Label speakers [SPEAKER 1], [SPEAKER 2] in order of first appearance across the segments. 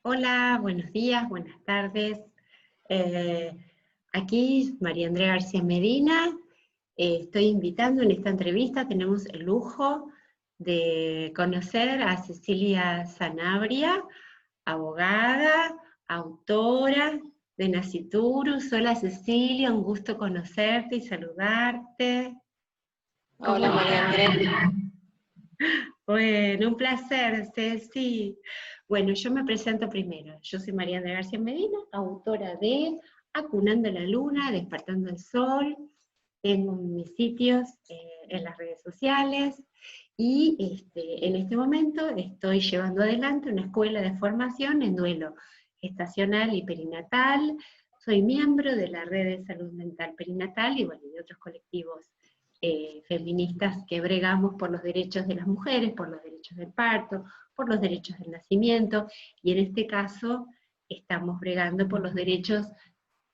[SPEAKER 1] Hola, buenos días, buenas tardes. Eh, Aquí María Andrea García Medina. Estoy invitando en esta entrevista, tenemos el lujo de conocer a Cecilia Sanabria, abogada, autora de Naciturus. Hola Cecilia, un gusto conocerte y saludarte. ¿Cómo
[SPEAKER 2] Hola María
[SPEAKER 1] estás?
[SPEAKER 2] Andrea.
[SPEAKER 1] Bueno, un placer, Ceci. Bueno, yo me presento primero. Yo soy María de García Medina, autora de Acunando la Luna, Despertando el Sol. Tengo mis sitios en las redes sociales y en este momento estoy llevando adelante una escuela de formación en duelo gestacional y perinatal. Soy miembro de la Red de Salud Mental Perinatal y bueno, de otros colectivos feministas que bregamos por los derechos de las mujeres, por los derechos del parto, por los derechos del nacimiento, y en este caso estamos bregando por los derechos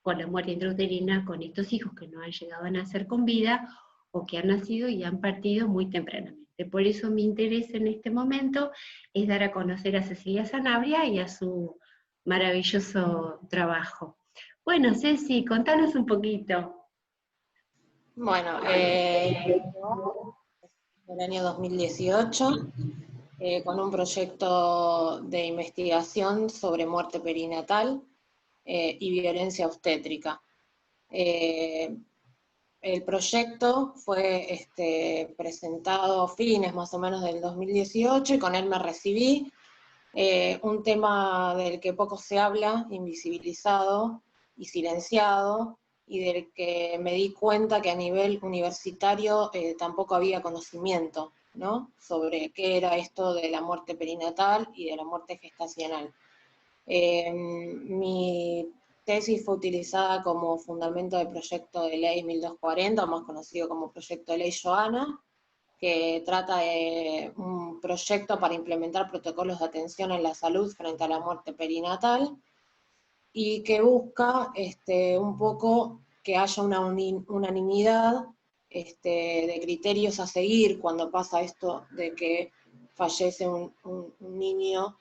[SPEAKER 1] por la muerte intrauterina con estos hijos que no han llegado a nacer con vida o que han nacido y han partido muy tempranamente. Por eso mi interés en este momento es dar a conocer a Cecilia Sanabria y a su maravilloso trabajo. Bueno, Ceci, contanos un poquito.
[SPEAKER 2] Bueno, en el año 2018 con un proyecto de investigación sobre muerte perinatal y violencia obstétrica. Eh, el proyecto fue presentado a fines más o menos del 2018 y con él me recibí. Un tema del que poco se habla, invisibilizado y silenciado, y del que me di cuenta que a nivel universitario tampoco había conocimiento, ¿no?, sobre qué era esto de la muerte perinatal y de la muerte gestacional. Mi tesis fue utilizada como fundamento del proyecto de ley 1240, más conocido como proyecto de ley Joana, que trata de un proyecto para implementar protocolos de atención en la salud frente a la muerte perinatal y que busca un poco que haya una unanimidad de criterios a seguir cuando pasa esto de que fallece un niño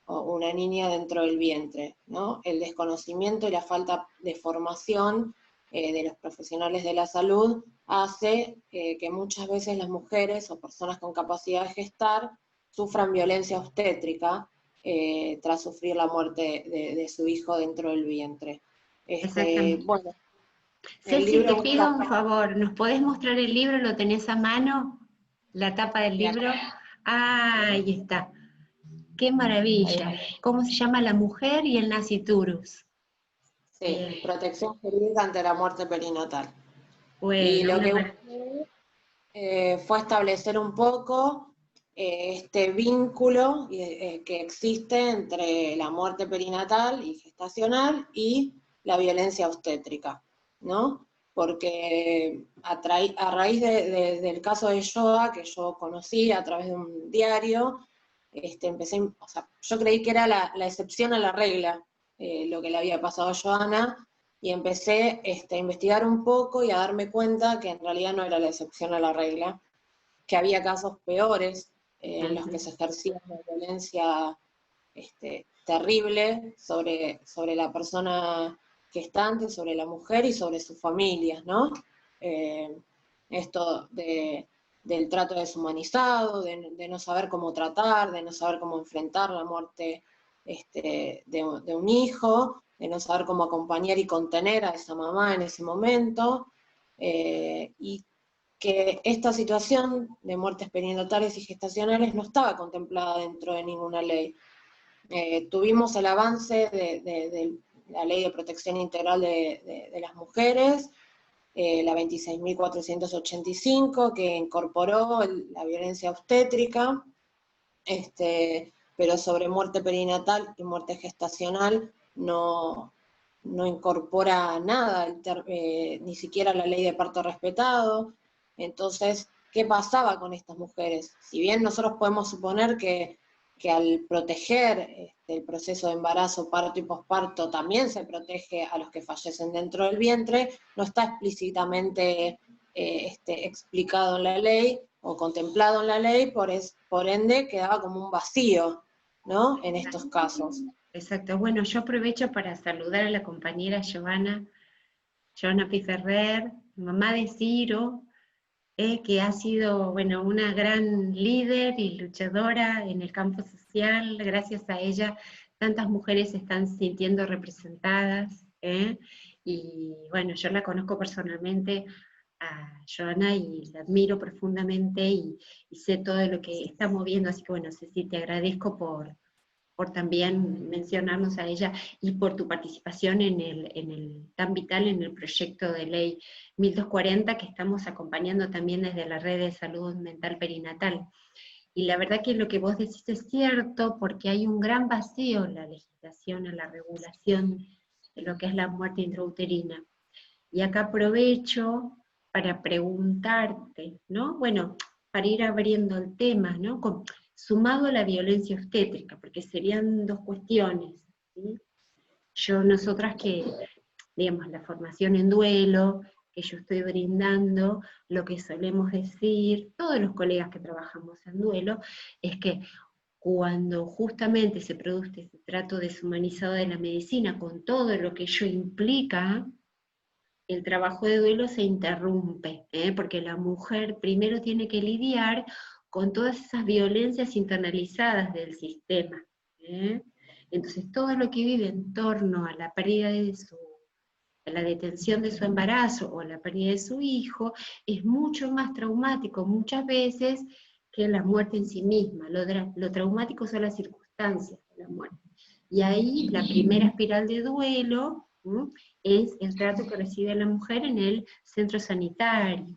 [SPEAKER 2] o una niña dentro del vientre, ¿no? El desconocimiento y la falta de formación de los profesionales de la salud hace que muchas veces las mujeres o personas con capacidad de gestar sufran violencia obstétrica tras sufrir la muerte de su hijo dentro del vientre.
[SPEAKER 1] Exactamente.
[SPEAKER 2] Bueno, el
[SPEAKER 1] Ceci, te
[SPEAKER 2] libro
[SPEAKER 1] pido
[SPEAKER 2] busca...
[SPEAKER 1] un favor, ¿nos podés mostrar el libro? ¿Lo tenés a mano? ¿La tapa del libro? Ah, ahí está. ¡Qué maravilla! ¿Cómo se llama? La mujer y el naciturus.
[SPEAKER 2] Sí,
[SPEAKER 1] Bien.
[SPEAKER 2] protección jurídica ante la muerte perinatal. Y
[SPEAKER 1] Bueno,
[SPEAKER 2] lo
[SPEAKER 1] una
[SPEAKER 2] que
[SPEAKER 1] maravilla.
[SPEAKER 2] fue establecer un poco este vínculo que existe entre la muerte perinatal y gestacional y la violencia obstétrica, ¿no? Porque a raíz del caso de Joa, que yo conocí a través de un diario, o sea, yo creí que era la excepción a la regla, lo que le había pasado a Joana, y empecé a investigar un poco y a darme cuenta que en realidad no era la excepción a la regla, que había casos peores en los que se ejercía una violencia terrible sobre la persona gestante, sobre la mujer y sobre sus familias, ¿no? Eh, Esto del trato deshumanizado, de no saber cómo tratar, de no saber cómo enfrentar la muerte de un hijo, de no saber cómo acompañar y contener a esa mamá en ese momento, y que esta situación de muertes perinatales y gestacionales no estaba contemplada dentro de ninguna ley. Tuvimos el avance de la Ley de Protección Integral de las Mujeres, la 26.485, que incorporó la violencia obstétrica, pero sobre muerte perinatal y muerte gestacional no incorpora nada, ni siquiera la ley de parto respetado. Entonces, ¿qué pasaba con estas mujeres? Si bien nosotros podemos suponer que al proteger el proceso de embarazo, parto y posparto también se protege a los que fallecen dentro del vientre, no está explícitamente explicado en la ley o contemplado en la ley, por ende quedaba como un vacío, ¿no? En estos casos.
[SPEAKER 1] Exacto. Bueno, yo aprovecho para saludar a la compañera Joana Piferrer, mamá de Ciro, que ha sido, bueno, una gran líder y luchadora en el campo social. Gracias a ella, tantas mujeres se están sintiendo representadas, y bueno, yo la conozco personalmente a Joana y la admiro profundamente y sé todo lo que está moviendo, así que bueno, Ceci, te agradezco por también mencionarnos a ella y por tu participación tan vital en el proyecto de ley 1240 que estamos acompañando también desde la red de salud mental perinatal. Y la verdad que lo que vos decís es cierto, porque hay un gran vacío en la legislación, en la regulación de lo que es la muerte intrauterina. Y acá aprovecho para preguntarte, ¿no? Bueno, para ir abriendo el tema, ¿no? Sumado a la violencia obstétrica, porque serían dos cuestiones, ¿sí? Nosotras que, digamos, la formación en duelo, que yo estoy brindando, lo que solemos decir, todos los colegas que trabajamos en duelo, es que cuando justamente se produce ese trato deshumanizado de la medicina, con todo lo que ello implica, el trabajo de duelo se interrumpe, porque la mujer primero tiene que lidiar con todas esas violencias internalizadas del sistema. ¿eh? Entonces todo lo que vive en torno a la pérdida a la detención de su embarazo o la pérdida de su hijo es mucho más traumático muchas veces que la muerte en sí misma. Lo traumático son las circunstancias de la muerte. Y ahí la primera espiral de duelo es el trato que recibe la mujer en el centro sanitario.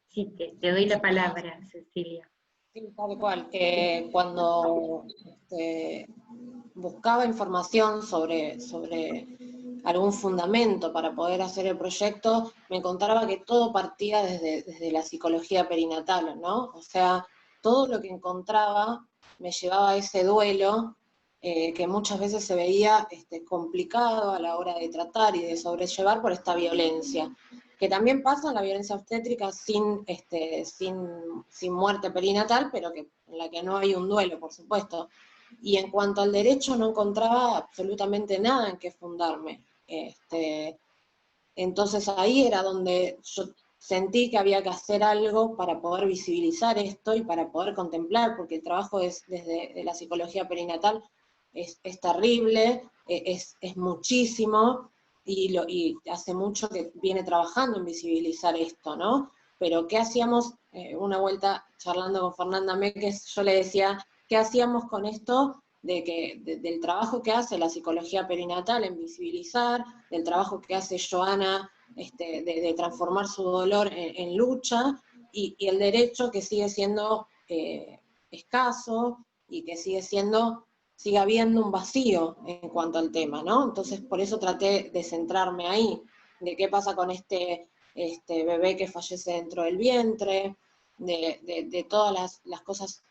[SPEAKER 1] Sí, te doy la palabra, Cecilia.
[SPEAKER 2] Sí, tal cual. Cuando buscaba información sobre algún fundamento para poder hacer el proyecto, me encontraba que todo partía desde la psicología perinatal, ¿no? O sea, todo lo que encontraba me llevaba a ese duelo que muchas veces se veía complicado a la hora de tratar y de sobrellevar por esta violencia, que también pasa en la violencia obstétrica sin muerte perinatal, pero en la que no hay un duelo, por supuesto. Y en cuanto al derecho no encontraba absolutamente nada en qué fundarme. Entonces ahí era donde yo sentí que había que hacer algo para poder visibilizar esto y para poder contemplar, porque el trabajo desde la psicología perinatal es terrible, es muchísimo, y hace mucho que viene trabajando en visibilizar esto, ¿no? Pero ¿qué hacíamos? Una vuelta charlando con Fernanda Meques, yo le decía, ¿qué hacíamos con esto? Del trabajo que hace la psicología perinatal en visibilizar, del trabajo que hace Joana de transformar su dolor en lucha, y el derecho que sigue siendo escaso y que sigue habiendo un vacío en cuanto al tema, ¿no? Entonces por eso traté de centrarme ahí, de qué pasa con este bebé que fallece dentro del vientre, de todas las cosas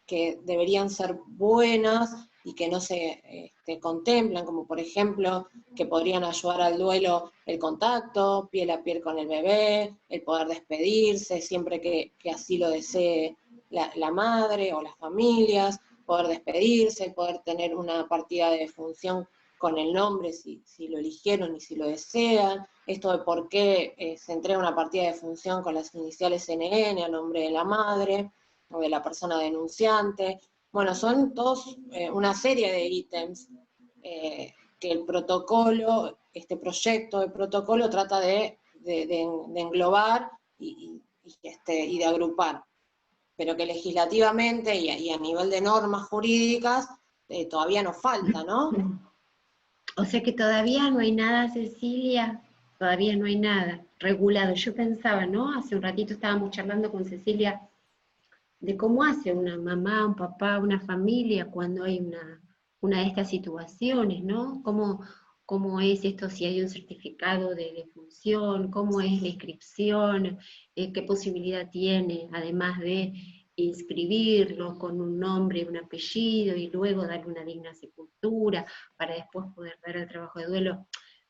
[SPEAKER 2] que deberían ser buenas y que no se contemplan, como por ejemplo que podrían ayudar al duelo el contacto, piel a piel con el bebé, el poder despedirse siempre que así lo desee la madre o las familias, poder despedirse, poder tener una partida de defunción con el nombre si lo eligieron y si lo desean, esto de por qué se entrega una partida de defunción con las iniciales NN a nombre de la madre o de la persona denunciante. Bueno, son todos una serie de ítems que el protocolo, este proyecto de protocolo trata de englobar y de agrupar, pero que legislativamente y a nivel de normas jurídicas todavía nos falta, ¿no?
[SPEAKER 1] O sea que todavía no hay nada, Cecilia, todavía no hay nada regulado. Yo pensaba, ¿no? Hace un ratito estábamos charlando con Cecilia de cómo hace una mamá, un papá, una familia cuando hay una de estas situaciones, ¿no? ¿Cómo es esto si hay un certificado de defunción? ¿Cómo es la inscripción? ¿Qué posibilidad tiene, además de inscribirlo con un nombre y un apellido y luego darle una digna sepultura para después poder dar el trabajo de duelo?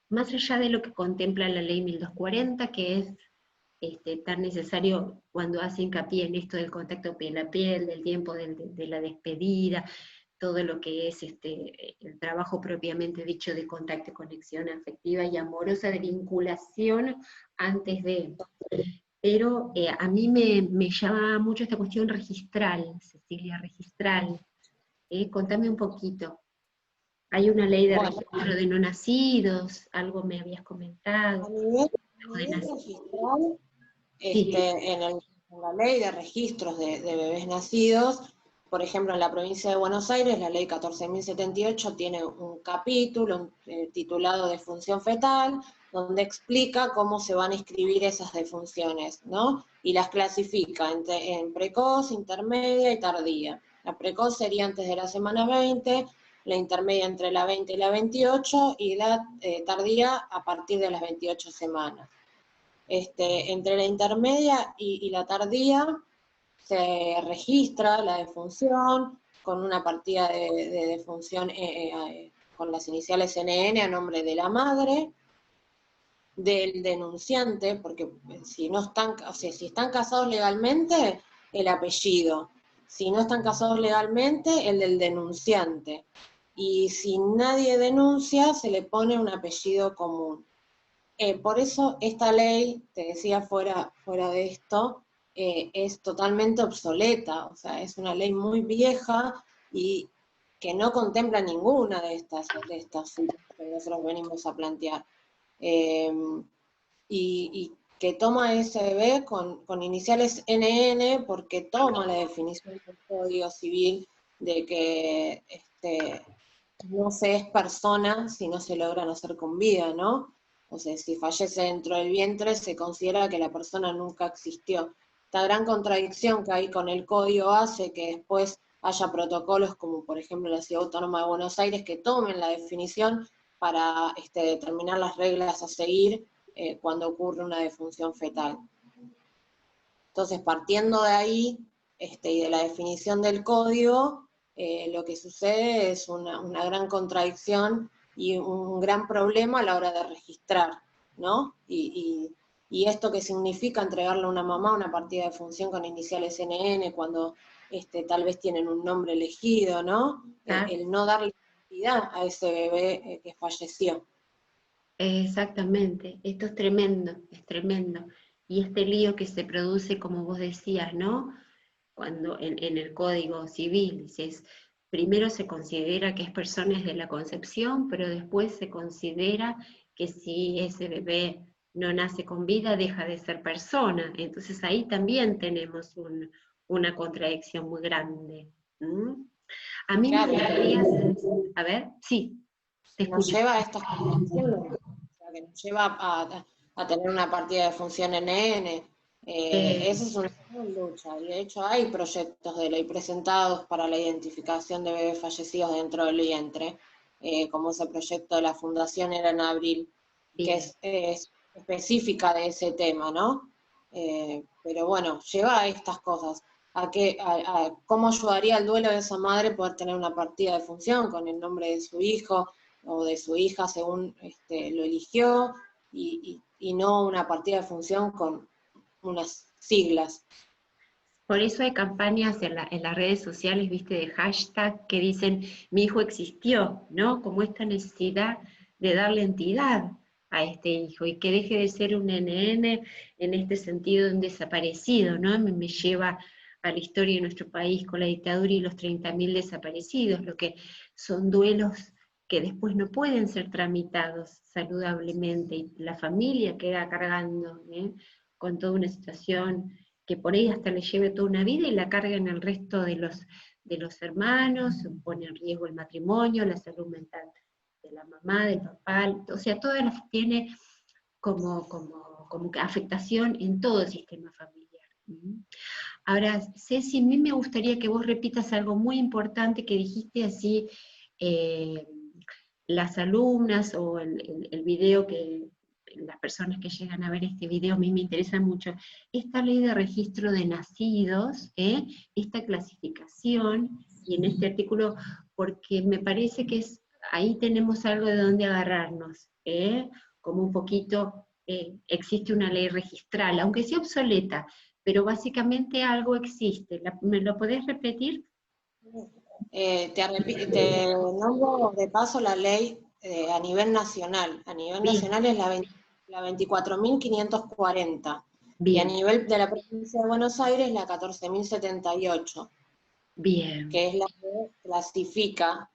[SPEAKER 1] Más allá de lo que contempla la ley 1240, que es tan necesario cuando hace hincapié en esto del contacto piel a piel, del tiempo de la despedida, todo lo que es el trabajo propiamente dicho de contacto, conexión afectiva y amorosa, de vinculación antes de. Pero a mí me llama mucho esta cuestión registral, Cecilia, registral. Contame un poquito. Hay una ley de
[SPEAKER 2] Bueno,
[SPEAKER 1] registro de no nacidos, algo me habías comentado.
[SPEAKER 2] a nivel,
[SPEAKER 1] O de
[SPEAKER 2] registral,
[SPEAKER 1] sí,
[SPEAKER 2] en la ley de registros de bebés nacidos, por ejemplo, en la provincia de Buenos Aires, la ley 14.078 tiene un capítulo titulado Defunción fetal, donde explica cómo se van a inscribir esas defunciones, ¿no? Y las clasifica en precoz, intermedia y tardía. La precoz sería antes de la semana 20, la intermedia entre la 20 y la 28, y la tardía a partir de las 28 semanas. Entre la intermedia y la tardía se registra la defunción con una partida de defunción con las iniciales NN a nombre de la madre, del denunciante, porque si no están, o sea, si están casados legalmente, el apellido. Si no están casados legalmente, el del denunciante. Y si nadie denuncia, se le pone un apellido común. Por eso esta ley, te decía fuera de esto, es totalmente obsoleta, o sea, es una ley muy vieja y que no contempla ninguna de estas que nosotros venimos a plantear. Eh, y que toma ese bebé con iniciales NN porque toma la definición del Código Civil de que no se es persona si no se logra nacer con vida, ¿no? O sea, si fallece dentro del vientre, se considera que la persona nunca existió. Esta gran contradicción que hay con el código hace que después haya protocolos como, por ejemplo, la Ciudad Autónoma de Buenos Aires, que tomen la definición para determinar las reglas a seguir cuando ocurre una defunción fetal. Entonces, partiendo de ahí y de la definición del código, lo que sucede es una gran contradicción y un gran problema a la hora de registrar, ¿no? Y esto que significa entregarle a una mamá una partida de función con iniciales NN cuando tal vez tienen un nombre elegido, ¿no? El no darle identidad a ese bebé que falleció.
[SPEAKER 1] exactamente, esto es tremendo, es tremendo. Y este lío que se produce, como vos decías, ¿no? Cuando en el Código Civil dices, primero se considera que es persona desde la concepción, pero después se considera que si ese bebé no nace con vida, deja de ser persona. Entonces ahí también tenemos una contradicción muy grande. ¿Mm? A mí me
[SPEAKER 2] Claro,
[SPEAKER 1] gustaría, a ver, sí, te
[SPEAKER 2] nos
[SPEAKER 1] escucho.
[SPEAKER 2] lleva a estas condiciones, o sea, que nos lleva a tener una partida de función NN. Esa es una gran lucha, y de hecho hay proyectos de ley presentados para la identificación de bebés fallecidos dentro del vientre, como ese proyecto de la Fundación Era en Abril, que
[SPEAKER 1] Bien.
[SPEAKER 2] es específica de ese tema, ¿no? Pero bueno, lleva a estas cosas. ¿Cómo ayudaría el duelo de esa madre poder tener una partida de función con el nombre de su hijo o de su hija según lo eligió y no una partida de función con unas siglas?
[SPEAKER 1] Por eso hay campañas en las redes sociales, viste, de hashtag que dicen, mi hijo existió, ¿no? Como esta necesidad de darle entidad a este hijo y que deje de ser un NN en este sentido de un desaparecido, ¿no? Me lleva a la historia de nuestro país con la dictadura y los 30.000 desaparecidos, lo que son duelos que después no pueden ser tramitados saludablemente y la familia queda cargando con toda una situación que por ahí hasta le lleve toda una vida y la carga en el resto de los hermanos, pone en riesgo el matrimonio, la salud mental de la mamá, del papá, o sea, todas las tiene como afectación en todo el sistema familiar. Ahora, Ceci, a mí me gustaría que vos repitas algo muy importante que dijiste así, eh, las alumnas o el video que las personas que llegan a ver este video, a mí me interesa mucho, esta ley de registro de nacidos, esta clasificación, y en este artículo, porque me parece que ahí tenemos algo de donde agarrarnos, como un poquito, existe una ley registral, aunque sea obsoleta, pero básicamente algo existe. ¿Me lo podés repetir?
[SPEAKER 2] Te nombro de paso la ley a nivel nacional. A nivel
[SPEAKER 1] Bien,
[SPEAKER 2] nacional es la 24.540 y a
[SPEAKER 1] bien,
[SPEAKER 2] nivel de la provincia de Buenos Aires la 14.078,
[SPEAKER 1] bien,
[SPEAKER 2] que es la que clasifica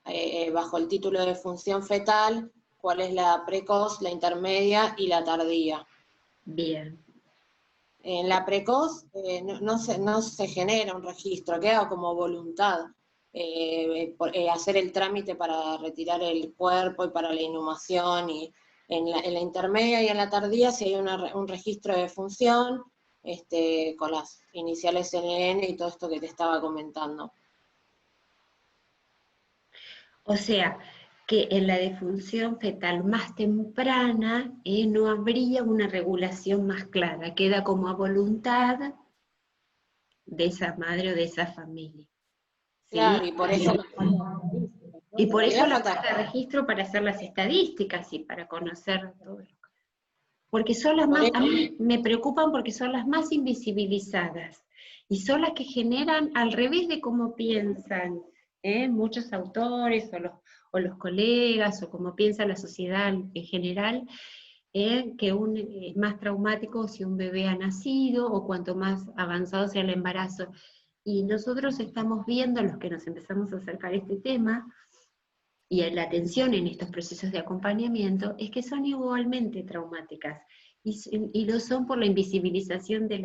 [SPEAKER 2] bajo el título de función fetal cuál es la precoz, la intermedia y la tardía.
[SPEAKER 1] bien.
[SPEAKER 2] En la precoz no se genera un registro, queda como voluntad hacer el trámite para retirar el cuerpo y para la inhumación. Y en la intermedia y en la tardía si hay un registro de función con las iniciales NN y todo esto que te estaba comentando.
[SPEAKER 1] O sea, que en la defunción fetal más temprana no habría una regulación más clara, queda como a voluntad de esa madre o de esa familia. ¿Sí?
[SPEAKER 2] Claro, y por eso la falta de estadísticas, ¿no?
[SPEAKER 1] Y
[SPEAKER 2] En
[SPEAKER 1] por eso
[SPEAKER 2] realidad
[SPEAKER 1] la
[SPEAKER 2] falta.
[SPEAKER 1] falta de registro para hacer las estadísticas y para conocer todo. Porque son las
[SPEAKER 2] Por
[SPEAKER 1] más,
[SPEAKER 2] eso,
[SPEAKER 1] a mí me preocupan porque son las más invisibilizadas y son las que generan al revés de cómo piensan muchos autores o los colegas o como piensa la sociedad en general, que es más traumático si un bebé ha nacido o cuanto más avanzado sea el embarazo. Y nosotros estamos viendo, los que nos empezamos a acercar a este tema, y la atención en estos procesos de acompañamiento es que son igualmente traumáticas y lo son por la invisibilización de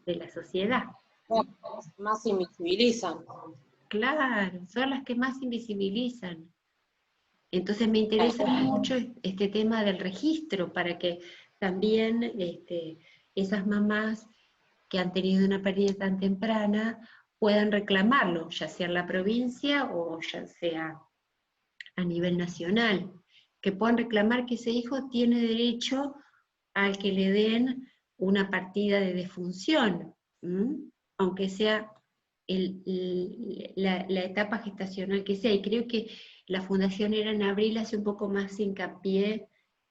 [SPEAKER 1] la sociedad.
[SPEAKER 2] más invisibilizan.
[SPEAKER 1] Claro, son las que más invisibilizan. Entonces me interesa mucho este tema del registro para que también esas mamás que han tenido una pérdida tan temprana puedan reclamarlo, ya sea en la provincia o ya sea a nivel nacional, que puedan reclamar que ese hijo tiene derecho al que le den una partida de defunción, aunque sea la etapa gestacional que sea. Y creo que la Fundación Era en Abril hace un poco más hincapié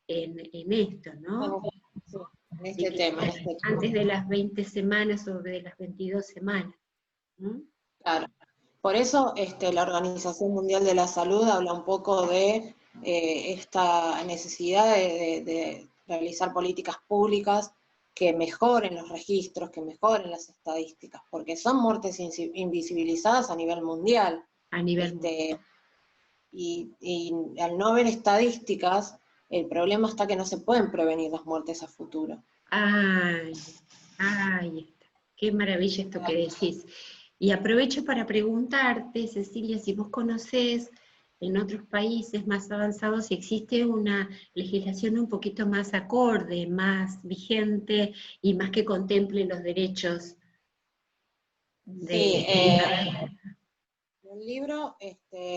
[SPEAKER 1] en esto, ¿no?
[SPEAKER 2] Sí, en
[SPEAKER 1] De
[SPEAKER 2] este
[SPEAKER 1] que
[SPEAKER 2] tema.
[SPEAKER 1] antes de las 20 semanas o de las 22 semanas.
[SPEAKER 2] Claro. Por eso la Organización Mundial de la Salud habla un poco de esta necesidad de realizar políticas públicas que mejoren los registros, que mejoren las estadísticas, porque son muertes invisibilizadas a nivel mundial.
[SPEAKER 1] A nivel mundial.
[SPEAKER 2] Este, y al no haber estadísticas, el problema está que no se pueden prevenir las muertes a futuro.
[SPEAKER 1] Ay, ay, está. Qué maravilla esto que decís. Y aprovecho para preguntarte, Cecilia, si vos conocés en otros países más avanzados si existe una legislación un poquito más acorde, más vigente y más que contemple los derechos
[SPEAKER 2] Sí,
[SPEAKER 1] de
[SPEAKER 2] en el libro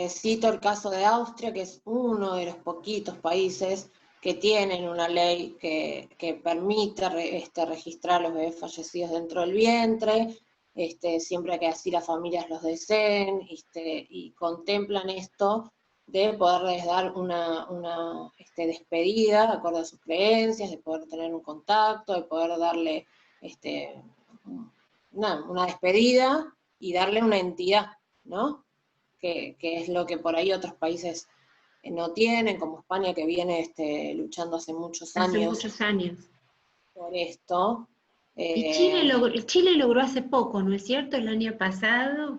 [SPEAKER 2] cito el caso de Austria, que es uno de los poquitos países que tienen una ley que permite registrar a los bebés fallecidos dentro del vientre, siempre que así las familias los deseen, y contemplan esto de poderles dar una despedida de acuerdo a sus creencias, de poder tener un contacto, de poder darle una despedida y darle una entidad, ¿no? Que es lo que por ahí otros países no tienen, como España, que viene luchando hace muchos
[SPEAKER 1] hace
[SPEAKER 2] años
[SPEAKER 1] muchos años.
[SPEAKER 2] por esto.
[SPEAKER 1] Y
[SPEAKER 2] Eh,
[SPEAKER 1] Chile logró hace poco, ¿no es cierto? El año pasado,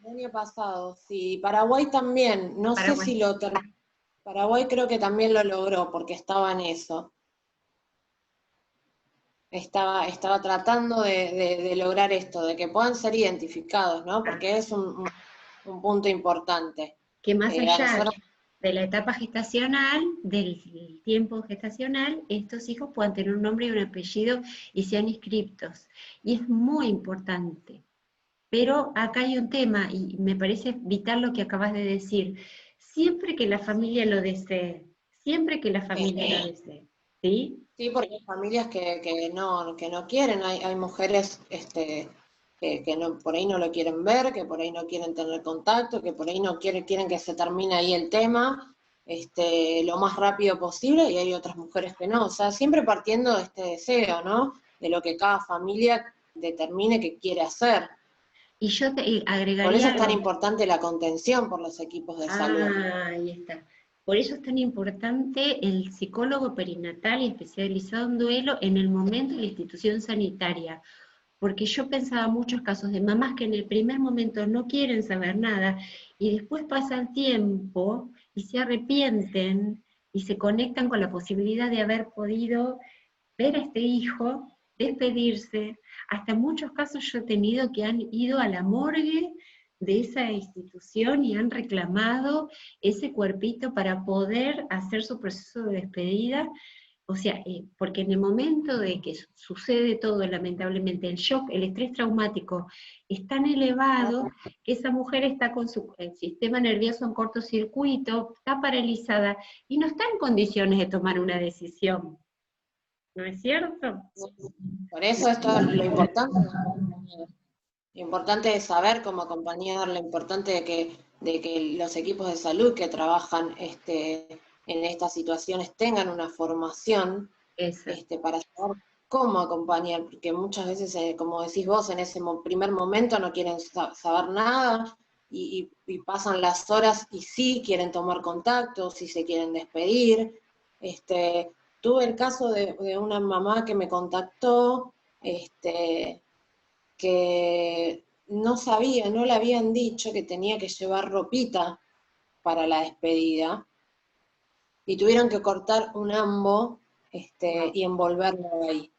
[SPEAKER 2] el año pasado, sí, Paraguay también, no sé
[SPEAKER 1] Paraguay.
[SPEAKER 2] si lo terminó. Paraguay creo que también lo logró porque estaba en eso. Estaba tratando de lograr esto, de que puedan ser identificados, ¿no?
[SPEAKER 1] Ah,
[SPEAKER 2] Porque es un punto importante.
[SPEAKER 1] que más
[SPEAKER 2] A
[SPEAKER 1] allá
[SPEAKER 2] nosotros
[SPEAKER 1] de la etapa gestacional, del tiempo gestacional, estos hijos puedan tener un nombre y un apellido y sean inscriptos. Y es muy importante. Pero acá hay un tema, y me parece vital lo que acabas de decir. Siempre que la familia lo desee, siempre que la familia lo desee, ¿sí?
[SPEAKER 2] sí, porque hay familias que no quieren, hay mujeres que no, por ahí no lo quieren ver, que por ahí no quieren tener contacto, que por ahí no quieren que se termine ahí el tema lo más rápido posible, y hay otras mujeres que no, o sea, siempre partiendo de este deseo, ¿no? De lo que cada familia determine que quiere hacer.
[SPEAKER 1] Y yo te
[SPEAKER 2] Por eso
[SPEAKER 1] agregaría
[SPEAKER 2] es tan
[SPEAKER 1] algo.
[SPEAKER 2] importante la contención por los equipos de salud.
[SPEAKER 1] Ahí está. Por eso es tan importante el psicólogo perinatal y especializado en duelo en el momento de la institución sanitaria, porque yo pensaba muchos casos de mamás que en el primer momento no quieren saber nada y después pasa el tiempo y se arrepienten y se conectan con la posibilidad de haber podido ver a este hijo, despedirse. Hasta en muchos casos yo he tenido que han ido a la morgue de esa institución y han reclamado ese cuerpito para poder hacer su proceso de despedida. O sea, porque en el momento de que sucede todo, lamentablemente, el shock, el estrés traumático es tan elevado que esa mujer está con su el sistema nervioso en cortocircuito, está paralizada y no está en condiciones de tomar una decisión. ¿No es cierto?
[SPEAKER 2] Por eso esto es lo importante de acompañar. Lo importante es saber cómo acompañar, lo importante de que los equipos de salud que trabajan en estas situaciones tengan una formación
[SPEAKER 1] Eso.
[SPEAKER 2] para saber cómo acompañar, porque muchas veces, como decís vos, en ese primer momento no quieren saber nada y pasan las horas y sí quieren tomar contacto, sí se quieren despedir. Tuve el caso de una mamá que me contactó, que no sabía, no le habían dicho que tenía que llevar ropita para la despedida y tuvieron que cortar un ambo y envolverlo ahí.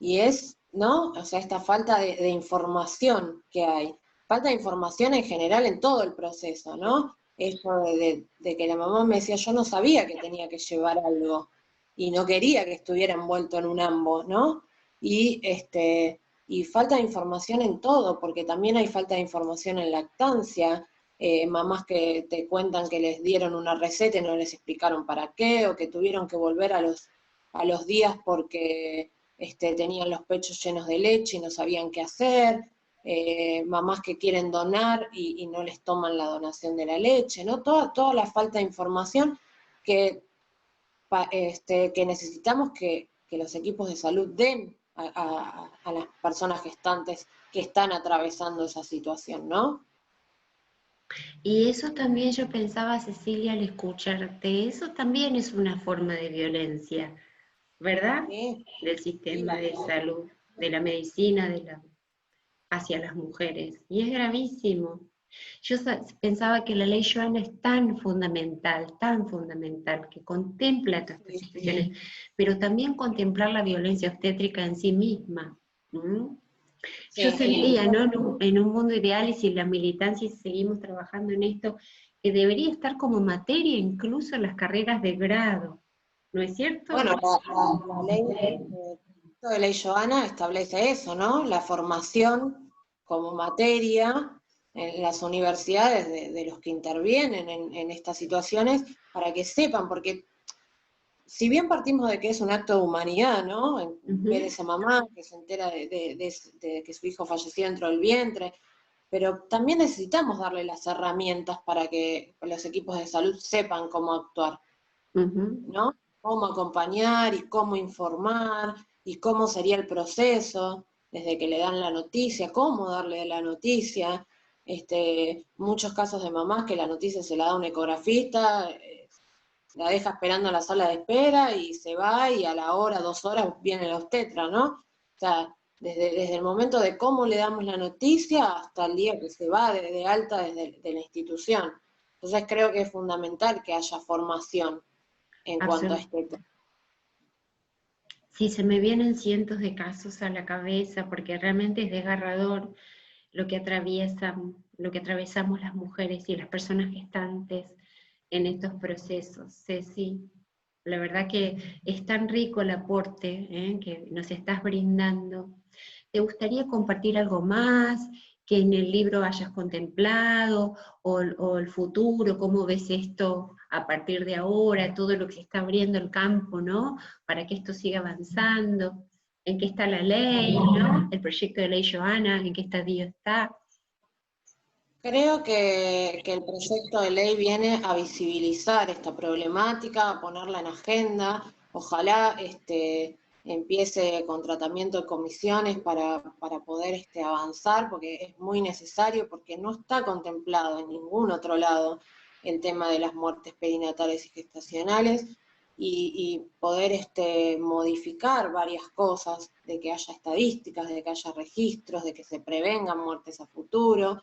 [SPEAKER 2] Y es, ¿no? O sea, esta falta de información que hay. Falta de información en general en todo el proceso, ¿no? Esto de que la mamá me decía, yo no sabía que tenía que llevar algo y no quería que estuviera envuelto en un ambo, ¿no? Y, y falta de información en todo, porque también hay falta de información en lactancia, mamás que te cuentan que les dieron una receta y no les explicaron para qué, o que tuvieron que volver a los días porque tenían los pechos llenos de leche y no sabían qué hacer, mamás que quieren donar y no les toman la donación de la leche, ¿no? Toda la falta de información que, que necesitamos que los equipos de salud den a las personas gestantes que están atravesando esa situación, ¿no?
[SPEAKER 1] Y eso también yo pensaba, Cecilia, al escucharte, eso también es una forma de violencia, ¿verdad?
[SPEAKER 2] Sí,
[SPEAKER 1] Del
[SPEAKER 2] sí,
[SPEAKER 1] sistema de salud, de la medicina hacia las mujeres. Y es gravísimo. Yo pensaba que la ley Joana es tan fundamental, que contempla todas estas
[SPEAKER 2] sí,
[SPEAKER 1] situaciones, pero también contemplar la violencia obstétrica en sí misma. Yo
[SPEAKER 2] sí.
[SPEAKER 1] sentía, ¿no? En un mundo ideal y si la militancia y si seguimos trabajando en esto, que debería estar como materia incluso en las carreras de grado, ¿no es cierto?
[SPEAKER 2] Bueno, la ley de ley Joana establece eso, ¿no? La formación como materia en las universidades de los que intervienen en estas situaciones para que sepan, porque si bien partimos de que es un acto de humanidad, ¿no? Ver a
[SPEAKER 1] Ujú.
[SPEAKER 2] esa mamá que se entera de que su hijo falleció dentro del vientre, pero también necesitamos darle las herramientas para que los equipos de salud sepan cómo actuar.
[SPEAKER 1] Ujú.
[SPEAKER 2] ¿No? Cómo acompañar y cómo informar y cómo sería el proceso desde que le dan la noticia, cómo darle la noticia. Muchos casos de mamás que la noticia se la da un ecografista, la deja esperando en la sala de espera y se va y a la hora, 2 horas viene la obstetra, ¿no? O sea, desde el momento de cómo le damos la noticia hasta el día que se va de alta de la institución. Entonces creo que es fundamental que haya formación en cuanto a
[SPEAKER 1] Absol-
[SPEAKER 2] este tema.
[SPEAKER 1] Sí, se me vienen cientos de casos a la cabeza porque realmente es desgarrador lo que atravesamos las mujeres y las personas gestantes en estos procesos. Ceci, la verdad que es tan rico el aporte que nos estás brindando. ¿Te gustaría compartir algo más que en el libro hayas contemplado o el futuro? ¿Cómo ves esto a partir de ahora? Todo lo que se está abriendo el campo, ¿no? Para que esto siga avanzando. ¿En qué está la ley, ¿no? El proyecto de ley Joana, ¿en qué estadio está?
[SPEAKER 2] Creo que el proyecto de ley viene a visibilizar esta problemática, a ponerla en agenda. Ojalá empiece con tratamiento de comisiones para poder avanzar, porque es muy necesario, porque no está contemplado en ningún otro lado el tema de las muertes perinatales y gestacionales, y poder modificar varias cosas, de que haya estadísticas, de que haya registros, de que se prevengan muertes a futuro,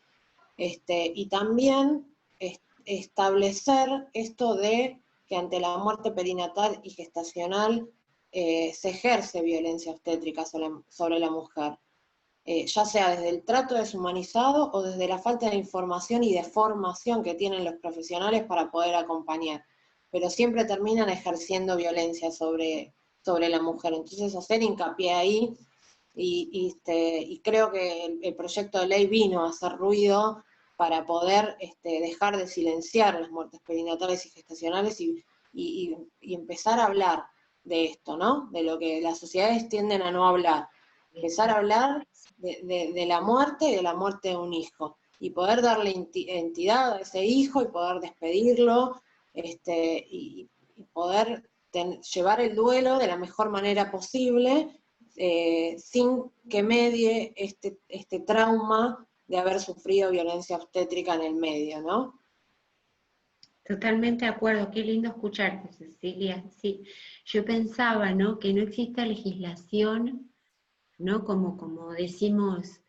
[SPEAKER 2] y también establecer esto de que ante la muerte perinatal y gestacional se ejerce violencia obstétrica sobre la mujer, ya sea desde el trato deshumanizado o desde la falta de información y de formación que tienen los profesionales para poder acompañar, pero siempre terminan ejerciendo violencia sobre la mujer. Entonces hacer hincapié ahí, y creo que el proyecto de ley vino a hacer ruido para poder dejar de silenciar las muertes perinatales y gestacionales y empezar a hablar de esto, ¿no? De lo que las sociedades tienden a no hablar. Empezar a hablar de la muerte y de la muerte de un hijo, y poder darle entidad a ese hijo y poder despedirlo, y poder llevar el duelo de la mejor manera posible, sin que medie este trauma de haber sufrido violencia obstétrica en el medio, ¿no?
[SPEAKER 1] Totalmente de acuerdo, qué lindo escucharte, Cecilia. Sí, yo pensaba, ¿no? Que no exista legislación, ¿no? Como decimos,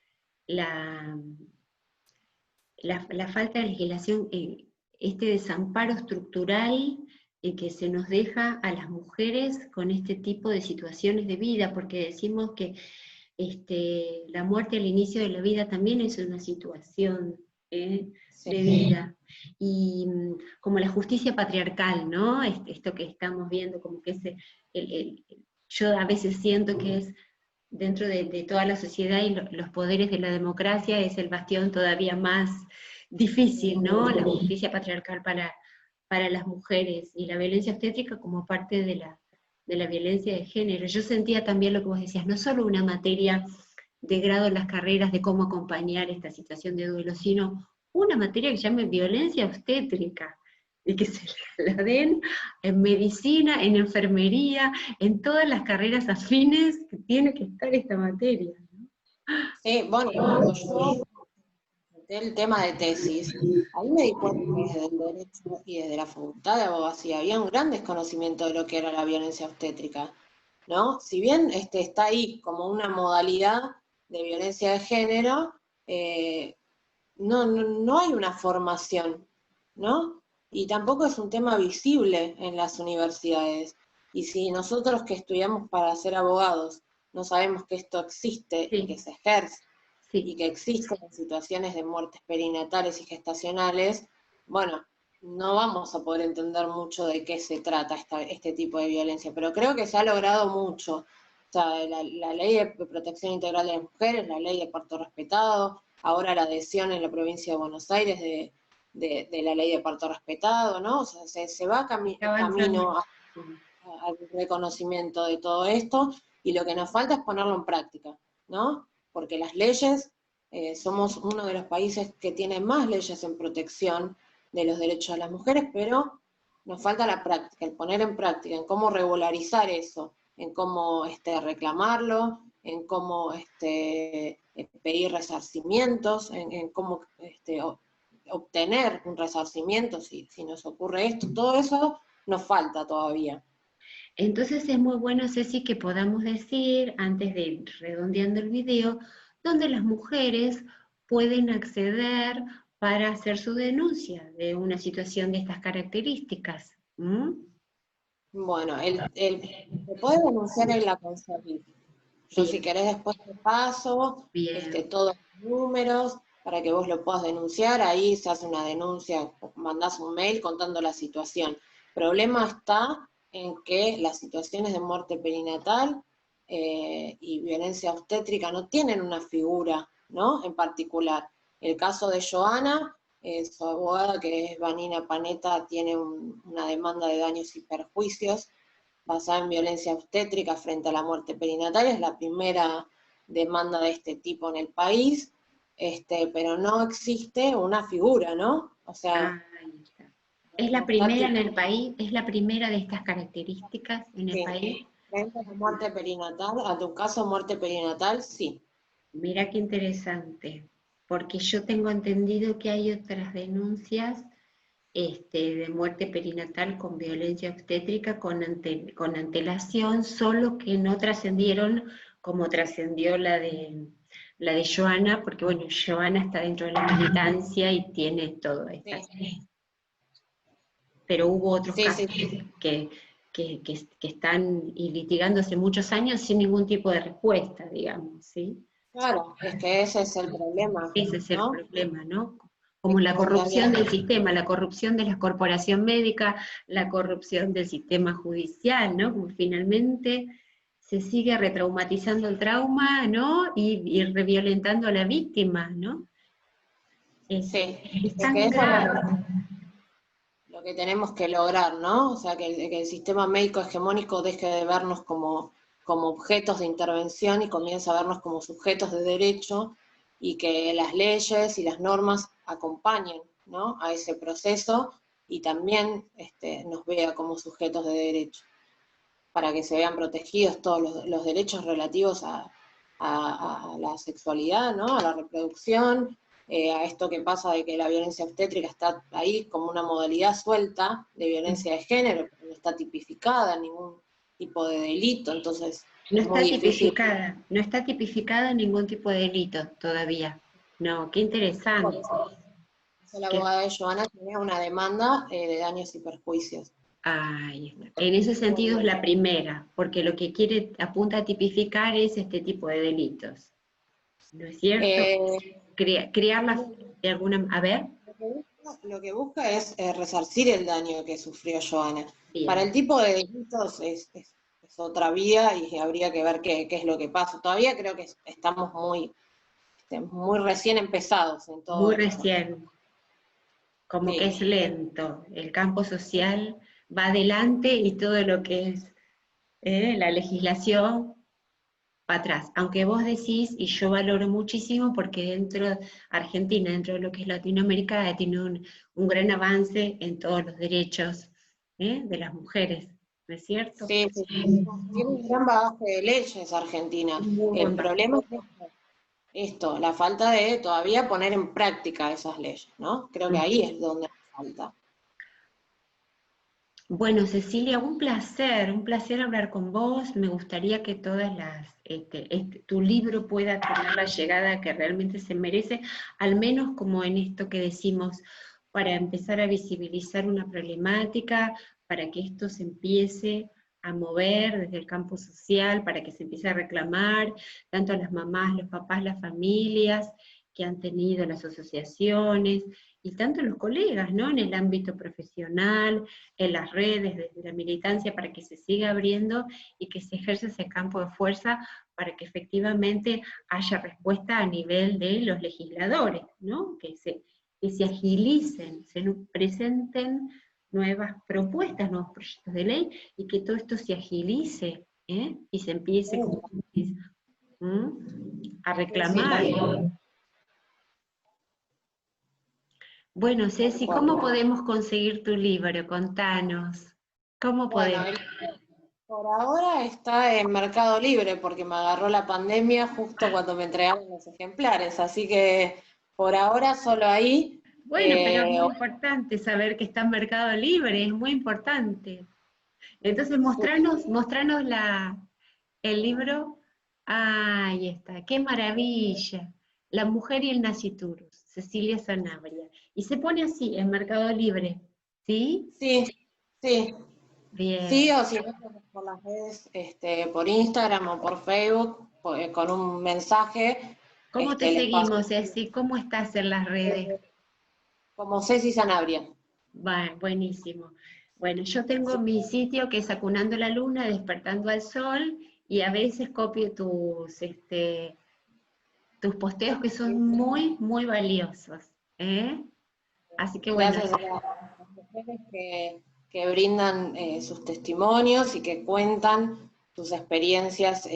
[SPEAKER 1] la, la falta de legislación, este desamparo estructural que se nos deja a las mujeres con este tipo de situaciones de vida, porque decimos que la muerte al inicio de la vida también es una situación
[SPEAKER 2] Sí.
[SPEAKER 1] de vida. Y como la justicia patriarcal, ¿no? Esto que estamos viendo, como que es yo a veces siento que es dentro de toda la sociedad y los poderes de la democracia es el bastión todavía más difícil, ¿no? La justicia patriarcal para las mujeres y la violencia obstétrica como parte de la violencia de género. Yo sentía también lo que vos decías, no solo una materia de grado en las carreras de cómo acompañar esta situación de duelo, sino una materia que se llame violencia obstétrica, y que se la den en medicina, en enfermería, en todas las carreras afines que tiene que estar esta materia, ¿no?
[SPEAKER 2] Sí, bueno, cuando yo el tema de tesis, ahí me di cuenta que desde el derecho y desde la facultad de abogacía había un gran desconocimiento de lo que era la violencia obstétrica, ¿no? Si bien está ahí como una modalidad de violencia de género, no hay una formación, ¿no? Y tampoco es un tema visible en las universidades. Y si nosotros que estudiamos para ser abogados no sabemos que esto existe y que
[SPEAKER 1] Sí,
[SPEAKER 2] se ejerce, y
[SPEAKER 1] sí.
[SPEAKER 2] que existen situaciones de muertes perinatales y gestacionales, bueno, no vamos a poder entender mucho de qué se trata este tipo de violencia, pero creo que se ha logrado mucho. O sea, la ley de protección integral de las mujeres, la ley de parto respetado, ahora la adhesión en la provincia de Buenos Aires de la ley de parto respetado, ¿no? O sea, se va
[SPEAKER 1] Está avanzando.
[SPEAKER 2] camino al reconocimiento de todo esto, y lo que nos falta es ponerlo en práctica, ¿no? Porque las leyes, somos uno de los países que tiene más leyes en protección de los derechos de las mujeres, pero nos falta la práctica, el poner en práctica, en cómo regularizar eso, en cómo reclamarlo, en cómo pedir resarcimientos, en cómo obtener un resarcimiento si nos ocurre esto, todo eso nos falta todavía.
[SPEAKER 1] Entonces es muy bueno, Ceci, que podamos decir, antes de ir redondeando el video, donde las mujeres pueden acceder para hacer su denuncia de una situación de estas características. ¿Mm?
[SPEAKER 2] Bueno, se puede denunciar en la Conserje. Yo, si
[SPEAKER 1] Bien,
[SPEAKER 2] querés, después te paso
[SPEAKER 1] bien.
[SPEAKER 2] todos los números para que vos lo puedas denunciar. Ahí se hace una denuncia, mandás un mail contando la situación. El problema está en que las situaciones de muerte perinatal y violencia obstétrica no tienen una figura, ¿no? En particular. El caso de Joana, su abogada, que es Vanina Panetta, tiene una demanda de daños y perjuicios basada en violencia obstétrica frente a la muerte perinatal. Es la primera demanda de este tipo en el país, pero no existe una figura, ¿no? O sea,
[SPEAKER 1] Ahí está. Es
[SPEAKER 2] no
[SPEAKER 1] la
[SPEAKER 2] está
[SPEAKER 1] primera en
[SPEAKER 2] tipo,
[SPEAKER 1] el país, es la primera de estas características en el
[SPEAKER 2] sí,
[SPEAKER 1] país.
[SPEAKER 2] diferentes de muerte perinatal, a tu caso muerte perinatal, sí.
[SPEAKER 1] Mira qué interesante, porque yo tengo entendido que hay otras denuncias de muerte perinatal con violencia obstétrica con antelación, solo que no trascendieron como trascendió la de Joana, porque bueno, Joana está dentro de la militancia y tiene todo esto.
[SPEAKER 2] Sí,
[SPEAKER 1] Pero hubo otros
[SPEAKER 2] sí,
[SPEAKER 1] casos
[SPEAKER 2] sí, sí.
[SPEAKER 1] que están litigando hace muchos años sin ningún tipo de respuesta, digamos, ¿sí?
[SPEAKER 2] Claro, es que ese es el problema,
[SPEAKER 1] Ese es el
[SPEAKER 2] ¿no?
[SPEAKER 1] problema, ¿no?
[SPEAKER 2] Es
[SPEAKER 1] Como la
[SPEAKER 2] que
[SPEAKER 1] corrupción
[SPEAKER 2] realmente
[SPEAKER 1] del sistema, la corrupción de la corporación médica, la corrupción del sistema judicial, ¿no? Como finalmente se sigue retraumatizando el trauma, ¿no? Y reviolentando a la víctima, ¿no?
[SPEAKER 2] sí,
[SPEAKER 1] Es
[SPEAKER 2] es que
[SPEAKER 1] tan
[SPEAKER 2] eso es
[SPEAKER 1] grave.
[SPEAKER 2] lo que tenemos que lograr, ¿no? O sea, que el sistema médico hegemónico deje de vernos como objetos de intervención y comience a vernos como sujetos de derecho y que las leyes y las normas acompañen, ¿no? A ese proceso y también nos vea como sujetos de derecho, para que se vean protegidos todos los derechos relativos a la sexualidad, ¿no? A la reproducción, a esto que pasa de que la violencia obstétrica está ahí como una modalidad suelta de violencia de género, pero no está tipificada en ningún tipo de delito, entonces
[SPEAKER 1] No
[SPEAKER 2] es muy
[SPEAKER 1] está
[SPEAKER 2] difícil.
[SPEAKER 1] tipificada, no está tipificada ningún tipo de delito todavía. No, qué
[SPEAKER 2] Por
[SPEAKER 1] interesante.
[SPEAKER 2] eso la
[SPEAKER 1] Que,
[SPEAKER 2] abogada de Joana tenía una demanda de daños y perjuicios.
[SPEAKER 1] ahí está. En ese sentido es la primera, porque lo que quiere, apunta a tipificar es este tipo de delitos. ¿No es cierto?
[SPEAKER 2] Eh,
[SPEAKER 1] Crearla de alguna... A ver,
[SPEAKER 2] Lo que busca es resarcir el daño que sufrió Joana. Para el
[SPEAKER 1] bien.
[SPEAKER 2] tipo de delitos es otra vía y habría que ver qué es lo que pasa. Todavía creo que estamos muy recién empezados en todo
[SPEAKER 1] Muy
[SPEAKER 2] esto.
[SPEAKER 1] recién, como que
[SPEAKER 2] Sí,
[SPEAKER 1] es lento. El campo social va adelante y todo lo que es la legislación para atrás, aunque vos decís, y yo valoro muchísimo porque dentro de Argentina, dentro de lo que es Latinoamérica, tiene un gran avance en todos los derechos de las mujeres, ¿no es cierto?
[SPEAKER 2] sí, sí. Tiene un gran bagaje de leyes Argentina.
[SPEAKER 1] Un muy
[SPEAKER 2] El
[SPEAKER 1] buen país.
[SPEAKER 2] problema es esto, la falta de todavía poner en práctica esas leyes, ¿no? Creo que ahí es donde falta.
[SPEAKER 1] Bueno, Cecilia, un placer hablar con vos. Me gustaría que todas tu libro pueda tener la llegada que realmente se merece, al menos como en esto que decimos, para empezar a visibilizar una problemática, para que esto se empiece a mover desde el campo social, para que se empiece a reclamar, tanto a las mamás, los papás, las familias que han tenido las asociaciones, y tanto los colegas, ¿no? En el ámbito profesional, en las redes, desde la militancia, para que se siga abriendo y que se ejerza ese campo de fuerza para que efectivamente haya respuesta a nivel de los legisladores, ¿no? Que se agilicen, se nos presenten nuevas propuestas, nuevos proyectos de ley, y que todo esto se agilice, y se empiece, como dices, a
[SPEAKER 2] Sí, sí,
[SPEAKER 1] reclamar.
[SPEAKER 2] tal cual.
[SPEAKER 1] Bueno,
[SPEAKER 2] Tal
[SPEAKER 1] Ceci,
[SPEAKER 2] cual.
[SPEAKER 1] ¿cómo podemos conseguir tu libro? Contanos. ¿Cómo
[SPEAKER 2] Bueno,
[SPEAKER 1] podemos?
[SPEAKER 2] por ahora está en Mercado Libre porque me agarró la pandemia justo cuando me entregaron los ejemplares, así que por ahora solo ahí.
[SPEAKER 1] Bueno, pero es muy importante saber que está en Mercado Libre, es muy importante. Entonces, mostranos el libro. Ahí está, qué maravilla. La mujer y el naciturus, Cecilia Sanabria. Y se pone así, en Mercado Libre, ¿sí?
[SPEAKER 2] Sí, sí, sí,
[SPEAKER 1] Bien.
[SPEAKER 2] o si no, por las redes, por Instagram o por Facebook, con un mensaje,
[SPEAKER 1] ¿Cómo te
[SPEAKER 2] les paso
[SPEAKER 1] seguimos, Ceci? ¿Cómo estás en las redes?
[SPEAKER 2] como Ceci Sanabria.
[SPEAKER 1] Va, buenísimo. Bueno, yo tengo
[SPEAKER 2] Sí.
[SPEAKER 1] mi sitio que es Acunando la Luna, Despertando al Sol, y a veces copio tus posteos que son muy, muy valiosos. ¿eh? Así que bueno,
[SPEAKER 2] Gracias a las mujeres que brindan sus testimonios y que cuentan sus experiencias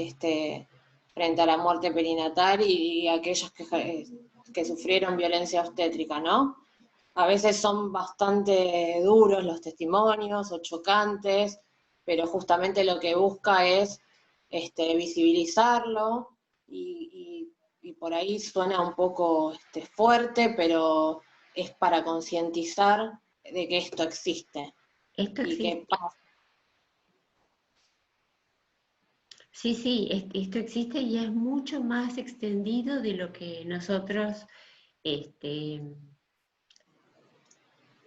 [SPEAKER 2] frente a la muerte perinatal y aquellos que sufrieron violencia obstétrica, ¿no? A veces son bastante duros los testimonios o chocantes, pero justamente lo que busca es visibilizarlo y por ahí suena un poco fuerte, pero es para concientizar de que esto existe
[SPEAKER 1] Esto
[SPEAKER 2] y que
[SPEAKER 1] existe.
[SPEAKER 2] pasa.
[SPEAKER 1] Sí, sí, esto existe y es mucho más extendido de lo que nosotros, este,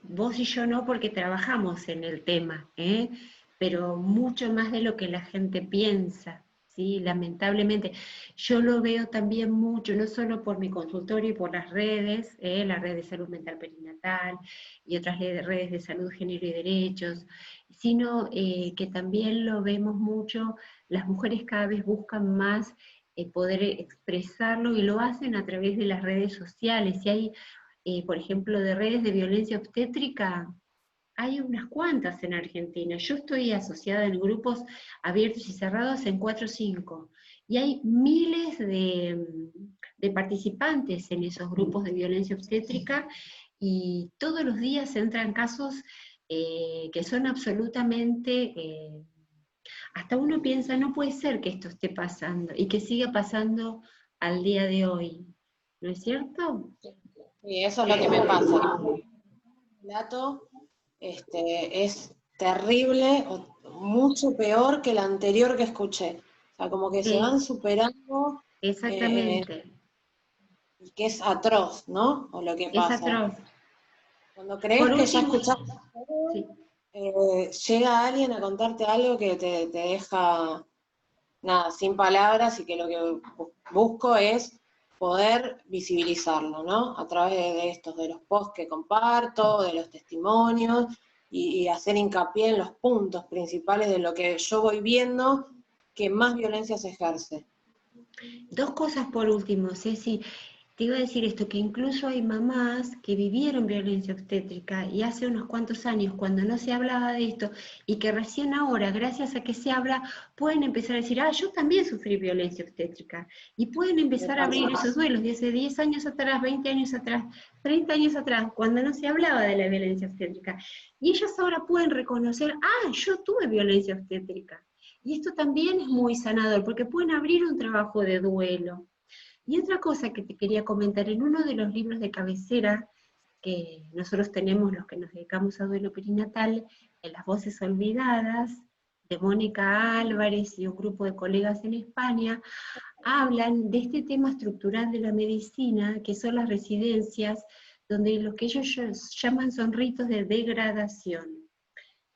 [SPEAKER 1] vos y yo no, porque trabajamos en el tema, ¿eh? Pero mucho más de lo que la gente piensa, ¿sí? Lamentablemente. Yo lo veo también mucho, no solo por mi consultorio y por las redes, la red de salud mental perinatal y otras redes de salud, género y derechos, sino que también lo vemos mucho, las mujeres cada vez buscan más poder expresarlo y lo hacen a través de las redes sociales. Y hay por ejemplo, de redes de violencia obstétrica, hay unas cuantas en Argentina. Yo estoy asociada en grupos abiertos y cerrados en 4 o 5. Y hay miles de participantes en esos grupos de violencia obstétrica y todos los días entran casos que son absolutamente... hasta uno piensa, no puede ser que esto esté pasando y que siga pasando al día de hoy. ¿No es cierto?
[SPEAKER 2] Y eso es lo que me pasa. El relato es terrible, mucho peor que el anterior que escuché. O sea, como que se
[SPEAKER 1] Sí,
[SPEAKER 2] van superando
[SPEAKER 1] exactamente.
[SPEAKER 2] y que es atroz, ¿no? O lo que
[SPEAKER 1] Es
[SPEAKER 2] pasa.
[SPEAKER 1] atroz.
[SPEAKER 2] Cuando
[SPEAKER 1] Por
[SPEAKER 2] crees que ya
[SPEAKER 1] último,
[SPEAKER 2] escuchaste
[SPEAKER 1] sí,
[SPEAKER 2] todo, llega alguien a contarte algo que te deja, nada, sin palabras y que lo que busco es poder visibilizarlo, ¿no? A través de estos, de los posts que comparto, de los testimonios y hacer hincapié en los puntos principales de lo que yo voy viendo que más violencia se ejerce.
[SPEAKER 1] dos cosas por último, Ceci. Te iba a decir esto, que incluso hay mamás que vivieron violencia obstétrica y hace unos cuantos años, cuando no se hablaba de esto, y que recién ahora, gracias a que se habla, pueden empezar a decir, ah, yo también sufrí violencia obstétrica. Y pueden
[SPEAKER 2] Me
[SPEAKER 1] empezar a
[SPEAKER 2] pasa.
[SPEAKER 1] abrir esos duelos de hace 10 años atrás, 20 años atrás, 30 años atrás, cuando no se hablaba de la violencia obstétrica. Y ellas ahora pueden reconocer, ah, yo tuve violencia obstétrica. Y esto también es muy sanador, porque pueden abrir un trabajo de duelo. Y otra cosa que te quería comentar, en uno de los libros de cabecera que nosotros tenemos, los que nos dedicamos a duelo perinatal, en Las Voces Olvidadas, de Mónica Álvarez y un grupo de colegas en España, hablan de este tema estructural de la medicina, que son las residencias, donde lo que ellos llaman son ritos de degradación,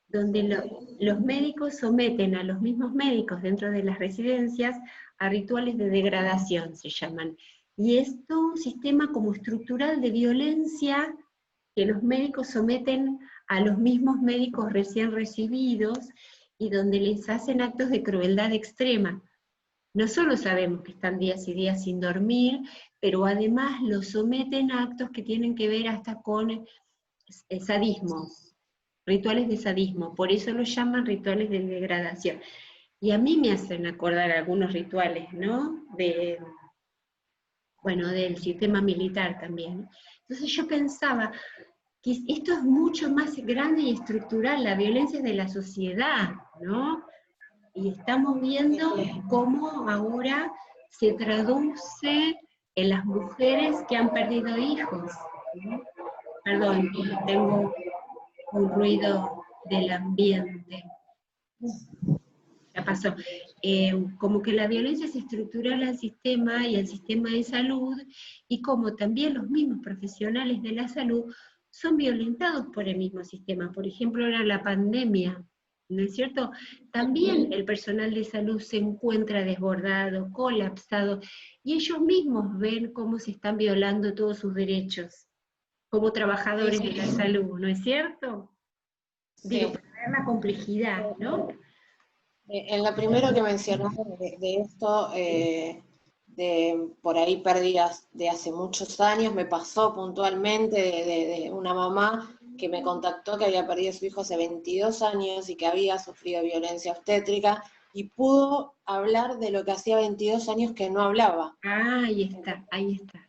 [SPEAKER 1] donde los médicos someten a los mismos médicos dentro de las residencias a rituales de degradación, se llaman. Y es todo un sistema como estructural de violencia que los médicos someten a los mismos médicos recién recibidos y donde les hacen actos de crueldad extrema. No solo sabemos que están días y días sin dormir, pero además los someten a actos que tienen que ver hasta con sadismo, rituales de sadismo, por eso los llaman rituales de degradación. Y a mí me hacen acordar algunos rituales, ¿no? Bueno, del sistema militar también. Entonces yo pensaba que esto es mucho más grande y estructural, la violencia es de la sociedad, ¿no? Y estamos viendo cómo ahora se traduce en las mujeres que han perdido hijos, ¿no? Perdón, tengo un ruido del ambiente. Ya pasó. Como que la violencia es estructural al sistema y al sistema de salud, y como también los mismos profesionales de la salud son violentados por el mismo sistema. Por ejemplo, ahora la pandemia, ¿no es cierto? También el personal de salud se encuentra desbordado, colapsado, y ellos mismos ven cómo se están violando todos sus derechos como
[SPEAKER 2] Sí,
[SPEAKER 1] trabajadores
[SPEAKER 2] sí,
[SPEAKER 1] de la salud, ¿no es cierto? Digo,
[SPEAKER 2] sí.
[SPEAKER 1] para ver la complejidad, ¿no?
[SPEAKER 2] En lo primero que mencionaste de esto, de por ahí pérdidas de hace muchos años, me pasó puntualmente de una mamá que me contactó que había perdido a su hijo hace 22 años y que había sufrido violencia obstétrica y pudo hablar de lo que hacía 22 años que no hablaba.
[SPEAKER 1] Ah, ahí está.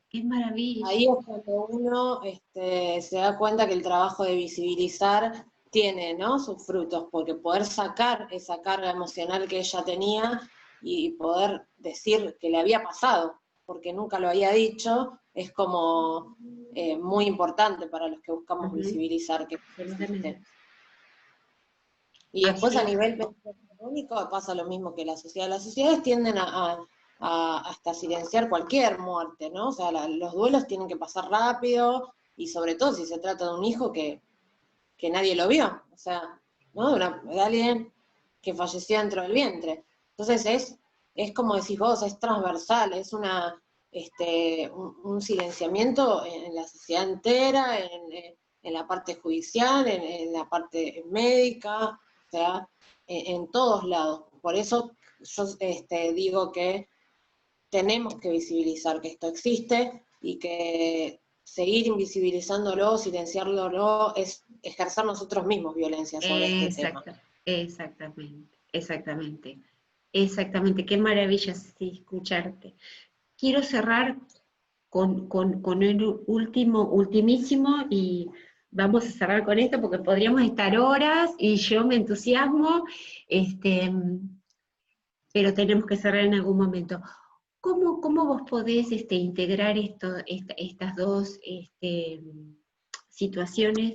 [SPEAKER 1] Qué maravilla.
[SPEAKER 2] Ahí es cuando uno se da cuenta que el trabajo de visibilizar tiene, ¿no?, sus frutos, porque poder sacar esa carga emocional que ella tenía y poder decir que le había pasado, porque nunca lo había dicho, es como muy importante para los que buscamos visibilizar que existe. Y después a nivel económico pasa lo mismo que la sociedad. Las sociedades tienden a hasta silenciar cualquier muerte, ¿no? O sea, los duelos tienen que pasar rápido, y sobre todo si se trata de un hijo que nadie lo vio, o sea, ¿no? De alguien que falleció dentro del vientre. Entonces es como decís vos, es transversal, es un silenciamiento en la sociedad entera, en la parte judicial, en la parte médica, o sea, en todos lados. Por eso yo digo que tenemos que visibilizar que esto existe y que seguir invisibilizándolo, silenciándolo, es ejercer nosotros mismos violencia sobre este tema.
[SPEAKER 1] Exactamente. Qué maravilla escucharte. Quiero cerrar con el ultimísimo, y vamos a cerrar con esto porque podríamos estar horas y yo me entusiasmo, pero tenemos que cerrar en algún momento. ¿Cómo vos podés integrar estas dos situaciones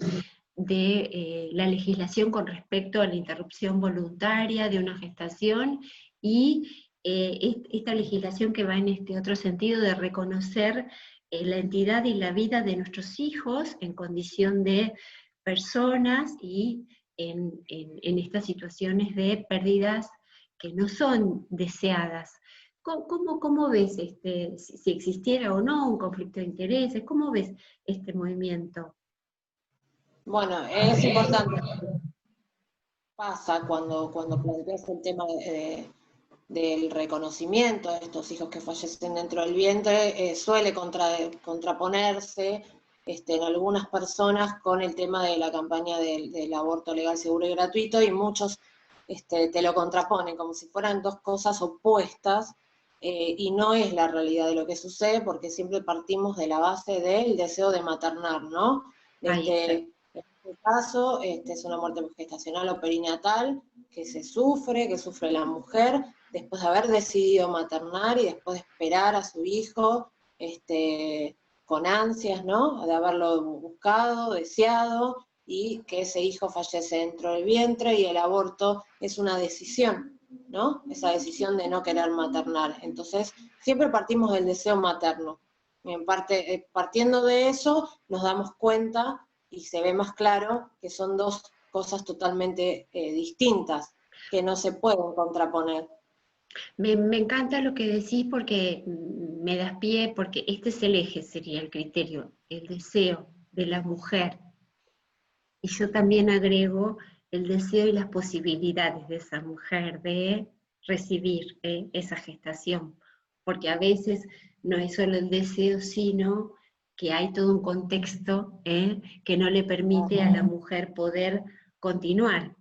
[SPEAKER 1] de la legislación con respecto a la interrupción voluntaria de una gestación y esta legislación que va en este otro sentido de reconocer la entidad y la vida de nuestros hijos en condición de personas y en estas situaciones de pérdidas que no son deseadas? ¿Cómo ves si existiera o no un conflicto de intereses? ¿Cómo ves este movimiento?
[SPEAKER 2] Bueno, es importante. Pasa cuando planteas el tema del reconocimiento de estos hijos que fallecen dentro del vientre, suele contraponerse en algunas personas con el tema de la campaña del aborto legal, seguro y gratuito, y muchos te lo contraponen como si fueran dos cosas opuestas, y no es la realidad de lo que sucede, porque siempre partimos de la base del deseo de maternar, ¿no? En este caso, es una muerte gestacional o perinatal que sufre la mujer después de haber decidido maternar y después de esperar a su hijo con ansias, ¿no?, de haberlo buscado, deseado, y que ese hijo fallece dentro del vientre, y el aborto es una decisión, ¿no?, esa decisión de no querer maternar. Entonces, siempre partimos del deseo materno. Partiendo de eso, nos damos cuenta y se ve más claro que son dos cosas totalmente distintas, que no se pueden contraponer.
[SPEAKER 1] Me encanta lo que decís porque me das pie, porque este es el eje, sería el criterio, el deseo de la mujer. Y yo también agrego el deseo y las posibilidades de esa mujer de recibir esa gestación, porque a veces no es solo el deseo, sino que hay todo un contexto que no le permite a la mujer poder continuar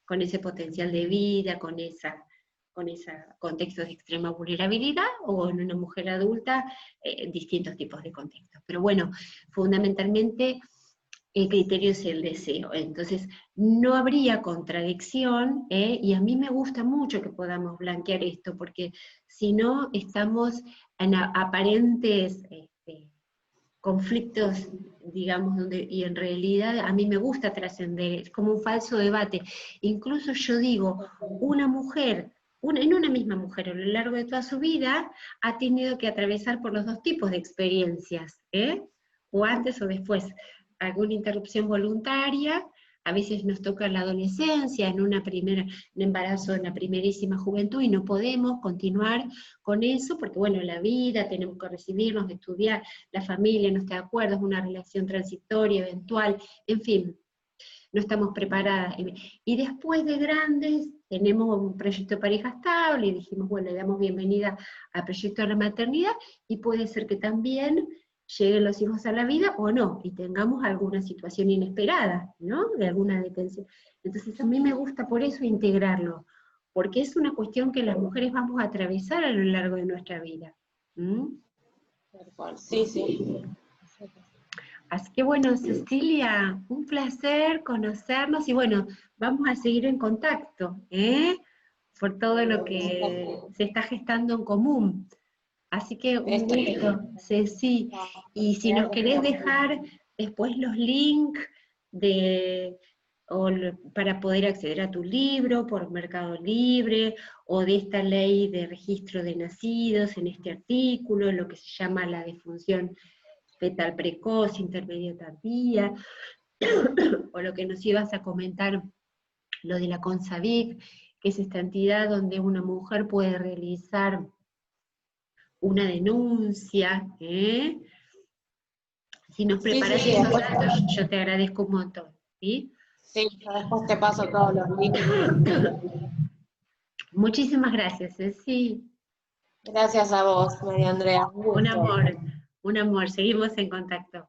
[SPEAKER 1] con ese potencial de vida, con ese contexto de extrema vulnerabilidad, o en una mujer adulta, distintos tipos de contextos. Pero bueno, fundamentalmente el criterio es el deseo. Entonces, no habría contradicción, y a mí me gusta mucho que podamos blanquear esto, porque si no, estamos en aparentes conflictos, digamos, y en realidad a mí me gusta trascender, es como un falso debate. Incluso yo digo, una mujer, en una misma mujer a lo largo de toda su vida, ha tenido que atravesar por los dos tipos de experiencias, o antes o después, alguna interrupción voluntaria, a veces nos toca en la adolescencia, en un embarazo en la primerísima juventud, y no podemos continuar con eso, porque bueno, la vida, tenemos que recibirnos, estudiar, la familia no está de acuerdo, es una relación transitoria, eventual, en fin, no estamos preparadas. Y después de grandes, tenemos un proyecto de pareja estable, y dijimos, bueno, le damos bienvenida al proyecto de la maternidad, y puede ser que también lleguen los hijos a la vida o no, y tengamos alguna situación inesperada, ¿no?, de alguna detención. Entonces a mí me gusta por eso integrarlo, porque es una cuestión que las mujeres vamos a atravesar a lo largo de nuestra vida.
[SPEAKER 2] Sí, sí.
[SPEAKER 1] Así que bueno, Cecilia, un placer conocernos y bueno, vamos a seguir en contacto, ¿eh? Por todo lo que se está gestando en común. Así que un gusto, Ceci. Y si nos querés dejar después los links de, para poder acceder a tu libro por Mercado Libre, o de esta ley de registro de nacidos en este artículo, lo que se llama la disfunción fetal precoz, intermedio tardía, o lo que nos ibas a comentar, lo de la CONSAVIC, que es esta entidad donde una mujer puede realizar una denuncia, ¿eh? Si nos preparas esos datos, yo te agradezco un montón, ¿sí?
[SPEAKER 2] Sí, yo después te paso todos los links.
[SPEAKER 1] Muchísimas gracias, sí.
[SPEAKER 2] Gracias a vos, María Andrea, un gusto.
[SPEAKER 1] Un amor, seguimos en contacto.